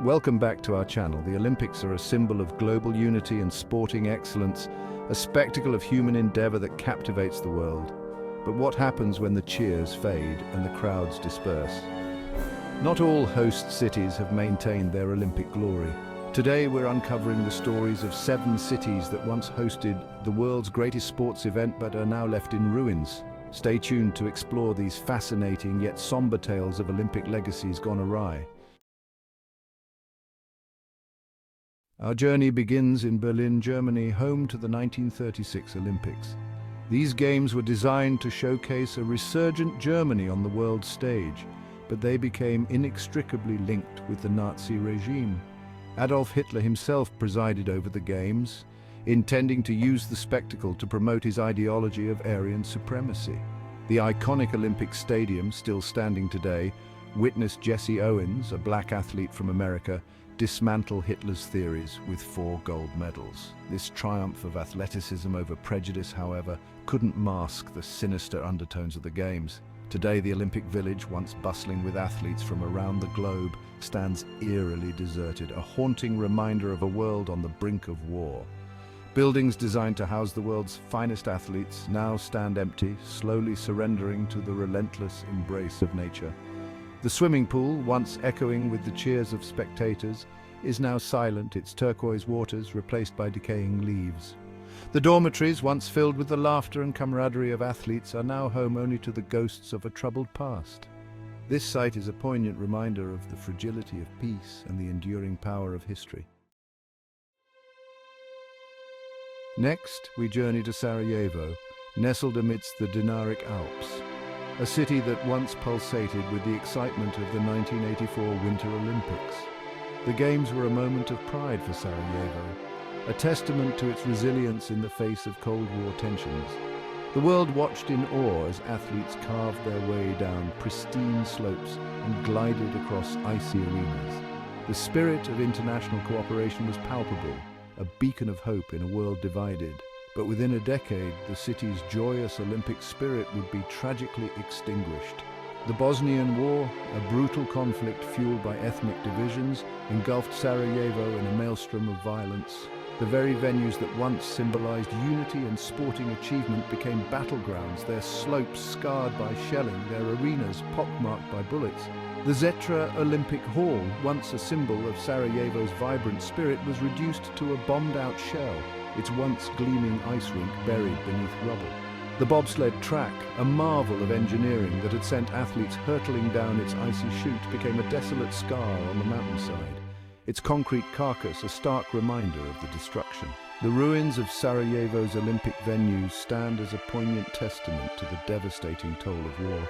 Welcome back to our channel. The Olympics are a symbol of global unity and sporting excellence, a spectacle of human endeavor that captivates the world. But what happens when the cheers fade and the crowds disperse? Not all host cities have maintained their Olympic glory. Today we're uncovering the stories of 7 cities that once hosted the world's greatest sports event but are now left in ruins. Stay tuned to explore these fascinating yet somber tales of Olympic legacies gone awry. Our journey begins in Berlin, Germany, home to the 1936 Olympics. These games were designed to showcase a resurgent Germany on the world stage, but they became inextricably linked with the Nazi regime. Adolf Hitler himself presided over the games, intending to use the spectacle to promote his ideology of Aryan supremacy. The iconic Olympic Stadium, still standing today, witnessed Jesse Owens, a black athlete from America, dismantle Hitler's theories with 4 gold medals. This triumph of athleticism over prejudice, however, couldn't mask the sinister undertones of the Games. Today, the Olympic Village, once bustling with athletes from around the globe, stands eerily deserted, a haunting reminder of a world on the brink of war. Buildings designed to house the world's finest athletes now stand empty, slowly surrendering to the relentless embrace of nature. The swimming pool, once echoing with the cheers of spectators, is now silent, its turquoise waters replaced by decaying leaves. The dormitories, once filled with the laughter and camaraderie of athletes, are now home only to the ghosts of a troubled past. This site is a poignant reminder of the fragility of peace and the enduring power of history. Next, we journey to Sarajevo, nestled amidst the Dinaric Alps, a city that once pulsated with the excitement of the 1984 Winter Olympics. The Games were a moment of pride for Sarajevo, a testament to its resilience in the face of Cold War tensions. The world watched in awe as athletes carved their way down pristine slopes and glided across icy arenas. The spirit of international cooperation was palpable, a beacon of hope in a world divided. But within a decade, the city's joyous Olympic spirit would be tragically extinguished. The Bosnian War, a brutal conflict fueled by ethnic divisions, engulfed Sarajevo in a maelstrom of violence. The very venues that once symbolized unity and sporting achievement became battlegrounds, their slopes scarred by shelling, their arenas pockmarked by bullets. The Zetra Olympic Hall, once a symbol of Sarajevo's vibrant spirit, was reduced to a bombed-out shell, its once gleaming ice rink buried beneath rubble. The bobsled track, a marvel of engineering that had sent athletes hurtling down its icy chute, became a desolate scar on the mountainside, its concrete carcass a stark reminder of the destruction. The ruins of Sarajevo's Olympic venues stand as a poignant testament to the devastating toll of war.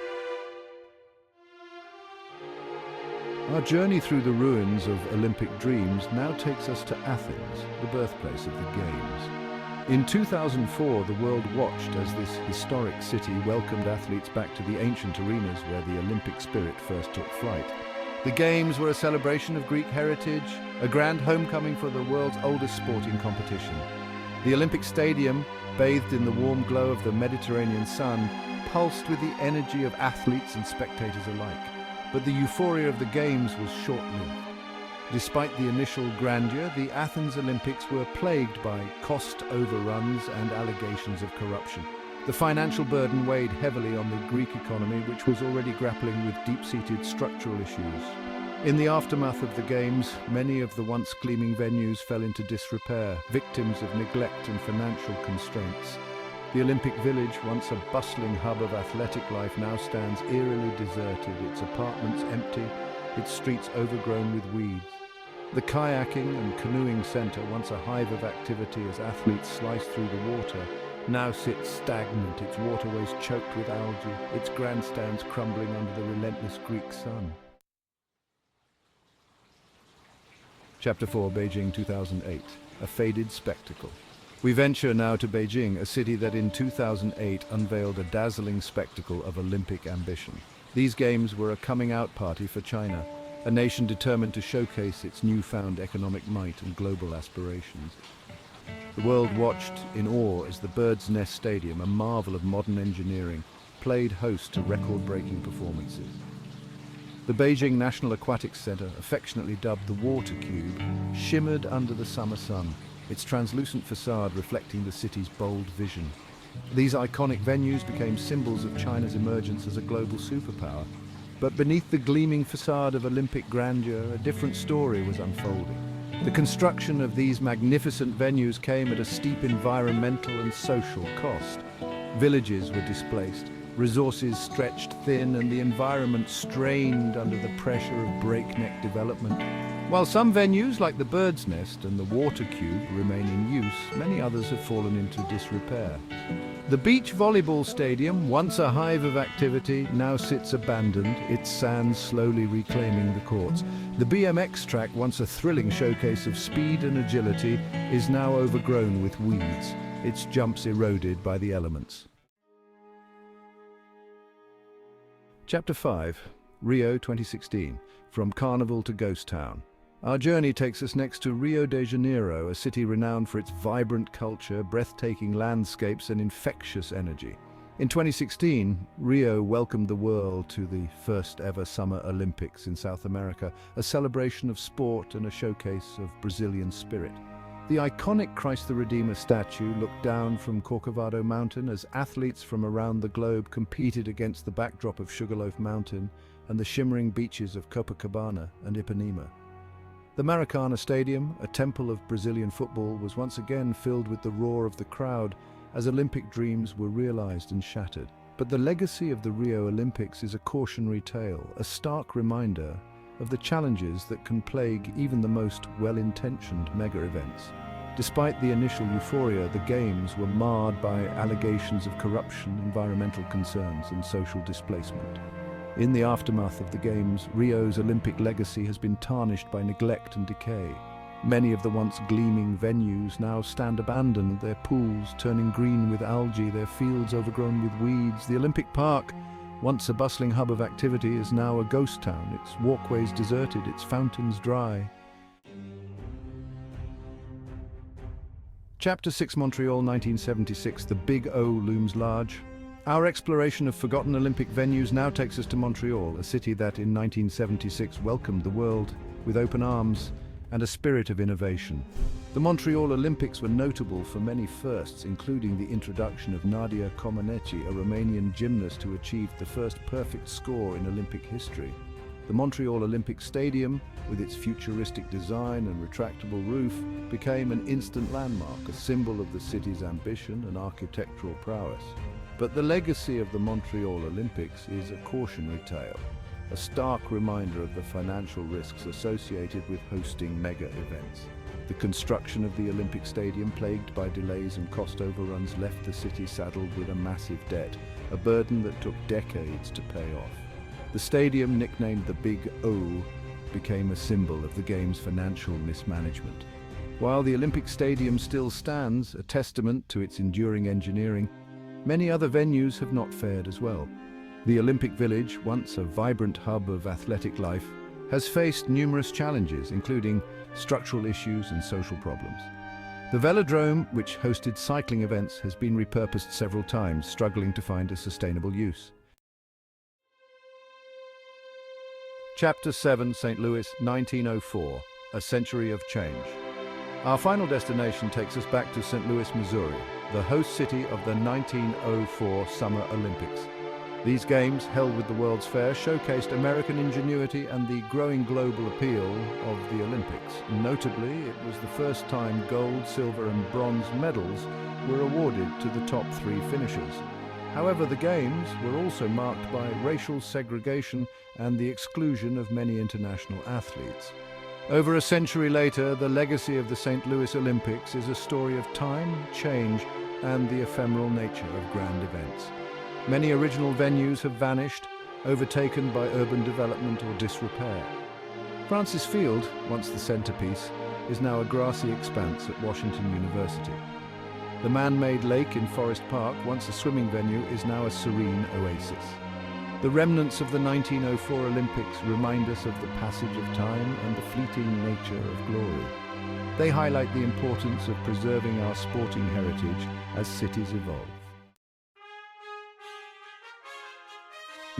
Our journey through the ruins of Olympic dreams now takes us to Athens, the birthplace of the Games. In 2004, the world watched as this historic city welcomed athletes back to the ancient arenas where the Olympic spirit first took flight. The Games were a celebration of Greek heritage, a grand homecoming for the world's oldest sporting competition. The Olympic Stadium, bathed in the warm glow of the Mediterranean sun, pulsed with the energy of athletes and spectators alike. But the euphoria of the Games was short-lived. Despite the initial grandeur, the Athens Olympics were plagued by cost overruns and allegations of corruption. The financial burden weighed heavily on the Greek economy, which was already grappling with deep-seated structural issues. In the aftermath of the Games, many of the once gleaming venues fell into disrepair, victims of neglect and financial constraints. The Olympic Village, once a bustling hub of athletic life, now stands eerily deserted, its apartments empty, its streets overgrown with weeds. The kayaking and canoeing centre, once a hive of activity as athletes sliced through the water, now sits stagnant, its waterways choked with algae, its grandstands crumbling under the relentless Greek sun. Chapter 4, Beijing 2008, a faded spectacle. We venture now to Beijing, a city that in 2008 unveiled a dazzling spectacle of Olympic ambition. These Games were a coming-out party for China, a nation determined to showcase its newfound economic might and global aspirations. The world watched in awe as the Bird's Nest Stadium, a marvel of modern engineering, played host to record-breaking performances. The Beijing National Aquatic Center, affectionately dubbed the Water Cube, shimmered under the summer sun, its translucent facade reflecting the city's bold vision. These iconic venues became symbols of China's emergence as a global superpower. But beneath the gleaming facade of Olympic grandeur, a different story was unfolding. The construction of these magnificent venues came at a steep environmental and social cost. Villages were displaced, resources stretched thin, and the environment strained under the pressure of breakneck development. While some venues, like the Bird's Nest and the Water Cube, remain in use, many others have fallen into disrepair. The beach volleyball stadium, once a hive of activity, now sits abandoned, its sands slowly reclaiming the courts. The BMX track, once a thrilling showcase of speed and agility, is now overgrown with weeds, its jumps eroded by the elements. Chapter 5, Rio 2016, From Carnival to Ghost Town. Our journey takes us next to Rio de Janeiro, a city renowned for its vibrant culture, breathtaking landscapes, and infectious energy. In 2016, Rio welcomed the world to the first ever Summer Olympics in South America, a celebration of sport and a showcase of Brazilian spirit. The iconic Christ the Redeemer statue looked down from Corcovado Mountain as athletes from around the globe competed against the backdrop of Sugarloaf Mountain and the shimmering beaches of Copacabana and Ipanema. The Maracana Stadium, a temple of Brazilian football, was once again filled with the roar of the crowd as Olympic dreams were realized and shattered. But the legacy of the Rio Olympics is a cautionary tale, a stark reminder of the challenges that can plague even the most well-intentioned mega-events. Despite the initial euphoria, the Games were marred by allegations of corruption, environmental concerns, and social displacement. In the aftermath of the Games, Rio's Olympic legacy has been tarnished by neglect and decay. Many of the once gleaming venues now stand abandoned, their pools turning green with algae, their fields overgrown with weeds. The Olympic Park, once a bustling hub of activity, is now a ghost town, its walkways deserted, its fountains dry. Chapter 6, Montreal 1976, The Big O Looms Large. Our exploration of forgotten Olympic venues now takes us to Montreal, a city that in 1976 welcomed the world with open arms and a spirit of innovation. The Montreal Olympics were notable for many firsts, including the introduction of Nadia Comaneci, a Romanian gymnast who achieved the first perfect score in Olympic history. The Montreal Olympic Stadium, with its futuristic design and retractable roof, became an instant landmark, a symbol of the city's ambition and architectural prowess. But the legacy of the Montreal Olympics is a cautionary tale, a stark reminder of the financial risks associated with hosting mega events. The construction of the Olympic Stadium, plagued by delays and cost overruns, left the city saddled with a massive debt, a burden that took decades to pay off. The stadium, nicknamed the Big O, became a symbol of the Games' financial mismanagement. While the Olympic Stadium still stands, a testament to its enduring engineering, many other venues have not fared as well. The Olympic Village, once a vibrant hub of athletic life, has faced numerous challenges, including structural issues and social problems. The Velodrome, which hosted cycling events, has been repurposed several times, struggling to find a sustainable use. Chapter 7, St. Louis, 1904, A Century of Change. Our final destination takes us back to St. Louis, Missouri, the host city of the 1904 Summer Olympics. These games, held with the World's Fair, showcased American ingenuity and the growing global appeal of the Olympics. Notably, it was the first time gold, silver and bronze medals were awarded to the top 3 finishers. However, the Games were also marked by racial segregation and the exclusion of many international athletes. Over a century later, the legacy of the St. Louis Olympics is a story of time, change, and the ephemeral nature of grand events. Many original venues have vanished, overtaken by urban development or disrepair. Francis Field, once the centerpiece, is now a grassy expanse at Washington University. The man-made lake in Forest Park, once a swimming venue, is now a serene oasis. The remnants of the 1904 Olympics remind us of the passage of time and the fleeting nature of glory. They highlight the importance of preserving our sporting heritage as cities evolve.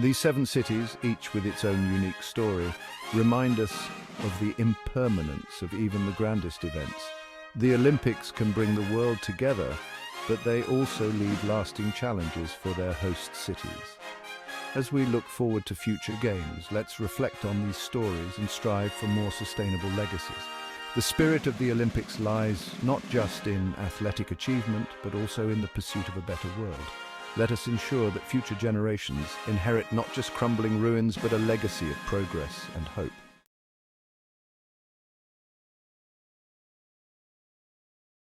These 7 cities, each with its own unique story, remind us of the impermanence of even the grandest events. The Olympics can bring the world together, but they also leave lasting challenges for their host cities. As we look forward to future games, let's reflect on these stories and strive for more sustainable legacies. The spirit of the Olympics lies not just in athletic achievement, but also in the pursuit of a better world. Let us ensure that future generations inherit not just crumbling ruins, but a legacy of progress and hope.